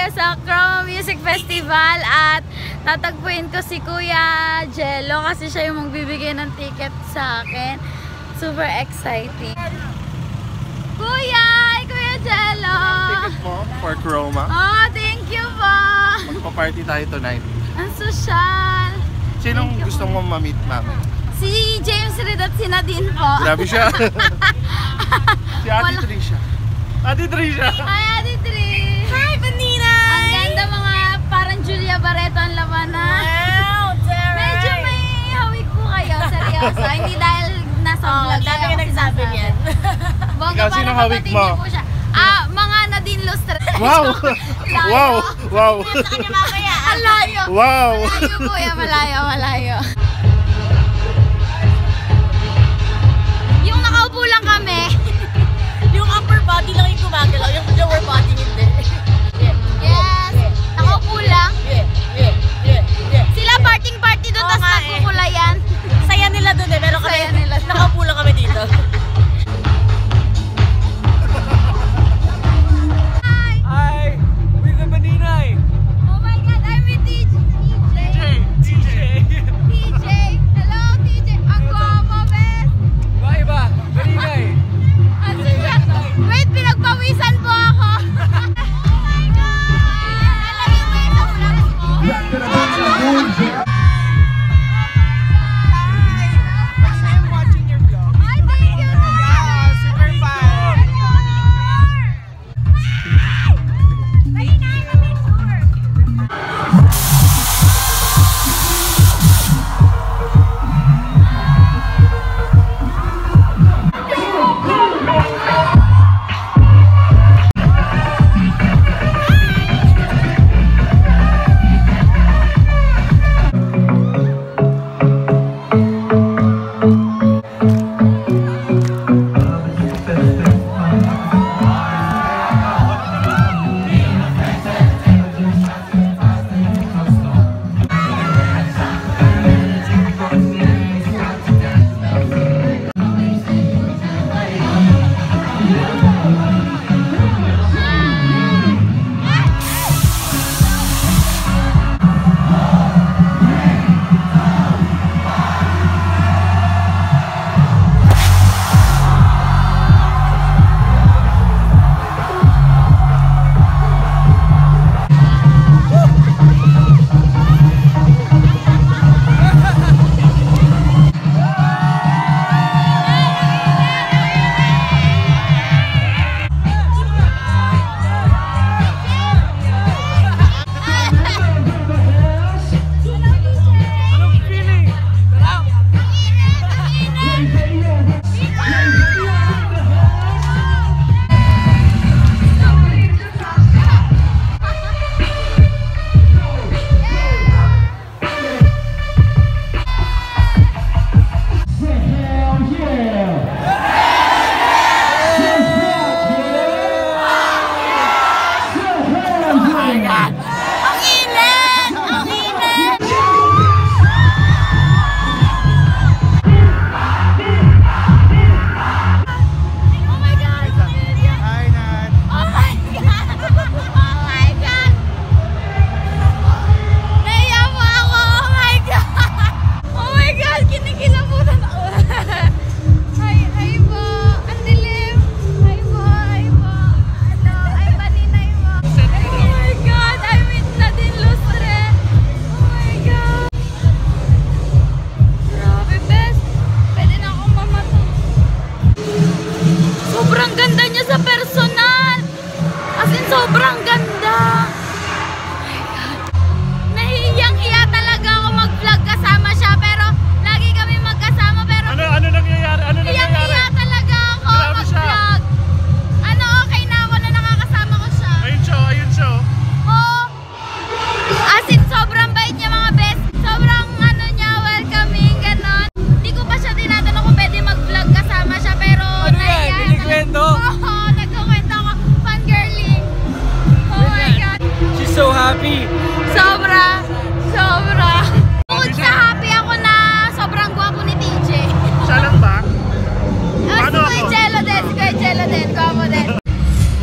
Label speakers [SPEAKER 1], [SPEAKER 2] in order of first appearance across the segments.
[SPEAKER 1] sa Chroma Music Festival at tatagpuin ko si Kuya Jello kasi siya yung magbibigay ng ticket sa akin. Super exciting. Kuya Jello!
[SPEAKER 2] Ticket mo for Chroma?
[SPEAKER 1] Oh, thank you po!
[SPEAKER 2] Magpa-party tayo tonight.
[SPEAKER 1] Ang sosyal!
[SPEAKER 2] Sinong gusto mo ma-meet namin?
[SPEAKER 1] Si James Reid at si Nadine po.
[SPEAKER 2] Grabe siya. Si Ate Trisha. Ate Trisha!
[SPEAKER 1] Hi, Ate Trish!
[SPEAKER 3] Hi, Vanina!
[SPEAKER 1] Ang ganda, mga parang Julia Barreto ang labanan.
[SPEAKER 3] Wow, Terry!
[SPEAKER 1] Medyo may hawig po kayo, seryoso. Hindi dahil nasa vlog.
[SPEAKER 3] Dami ka nagsabi yan.
[SPEAKER 1] Bongga,
[SPEAKER 2] Ikaw, sino hawig mo?
[SPEAKER 1] Po siya. Mga Nadine Lustre.
[SPEAKER 2] Wow! Wow! Wow!
[SPEAKER 3] Sa kanya mamaya.
[SPEAKER 1] Ang layo!
[SPEAKER 2] Wow!
[SPEAKER 1] Malayo po yan, malayo. Yung nakaupo lang kami.
[SPEAKER 3] Yung upper body lang yung gumagalaw, yung lower body hindi.
[SPEAKER 1] Yes! Nakaupo lang.
[SPEAKER 3] Yeah.
[SPEAKER 1] Sila party doon, tas nagkukulayan.
[SPEAKER 3] Saya nila doon eh, pero kami,
[SPEAKER 1] Saya nila.
[SPEAKER 3] nakaupo lang kami dito.
[SPEAKER 4] Hi, with the Maninay.
[SPEAKER 1] Oh my God, I'm with TJ. TJ. Hello, TJ. Ang guwapo, bes.
[SPEAKER 4] Ba? Maninay.
[SPEAKER 1] Ang siya. Wait, pinagpawisan po ako. Oh my God! Nalagay mo yung sa vlogs mo.
[SPEAKER 4] I'm watching your vlog.
[SPEAKER 1] Ay, thank you.
[SPEAKER 4] Super fan.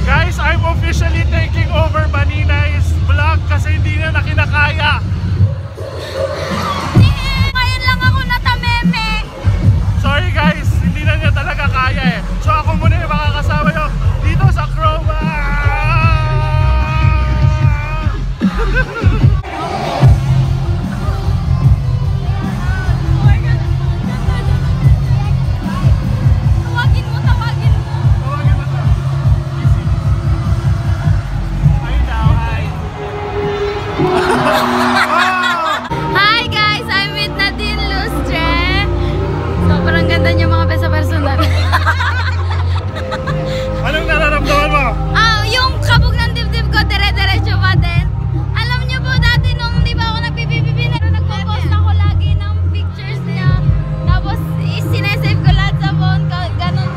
[SPEAKER 2] Guys, I'm officially taking over Manina's
[SPEAKER 1] Hi guys! I'm with Nadine Lustre. Sobrang ganda niyo mga besa personal.
[SPEAKER 2] Anong nararamdaman mo?
[SPEAKER 1] Yung kabog ng dibdib ko, dire-diretso pa din. Alam niyo po dati nung di ba ako nagpipipipi na nagpo-post ako lagi ng pictures niya. Tapos sinesave ko lahat sa phone ko, ganun.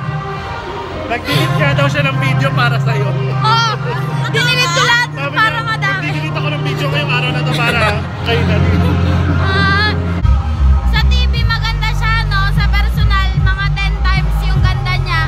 [SPEAKER 2] Nag-delete nga daw siya ng video para sa'yo.
[SPEAKER 1] Oh! Dinilit ko lahat
[SPEAKER 2] Sabi
[SPEAKER 1] para
[SPEAKER 2] niya,
[SPEAKER 1] madami.
[SPEAKER 2] Nag-delete ako ng video ngayong araw na to para kayo na rin.
[SPEAKER 1] Sa TV maganda siya, no? Sa personal, mga 10 times yung ganda niya.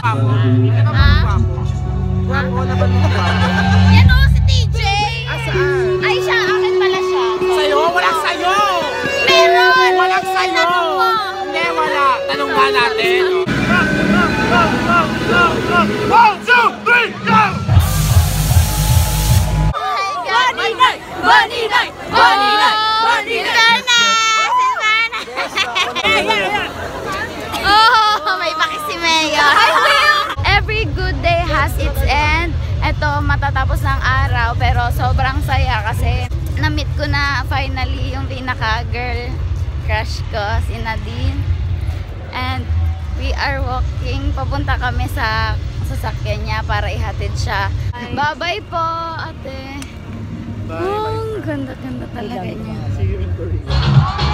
[SPEAKER 4] Gwapo.
[SPEAKER 1] Ha?
[SPEAKER 4] Gwapo naman mo gwapo.
[SPEAKER 1] Yan o, si TJ!
[SPEAKER 4] Saan?
[SPEAKER 1] Ay, siya. Akin pala siya.
[SPEAKER 4] Sa'yo? Walang sa'yo!
[SPEAKER 1] Meron!
[SPEAKER 4] Walang sa'yo!
[SPEAKER 1] Tanong mo.
[SPEAKER 4] Hindi, wala. Tanong nga natin.
[SPEAKER 2] 1, 2, 3, go!
[SPEAKER 1] Bunny night! Bunny night! Bunny night! Bunny night! Oh, may baki si Mayor. Every good day has its end. Ito, matatapos ng araw, pero sobrang saya kasi na-meet ko na finally yung pinaka-girl crush ko, si Nadine. And we are walking. Papunta kami sa sasakyan niya para ihatid siya. Bye-bye po, ate.
[SPEAKER 2] Bye.
[SPEAKER 1] Oh, ang ganda-ganda talaga niya.
[SPEAKER 2] See you in Korea.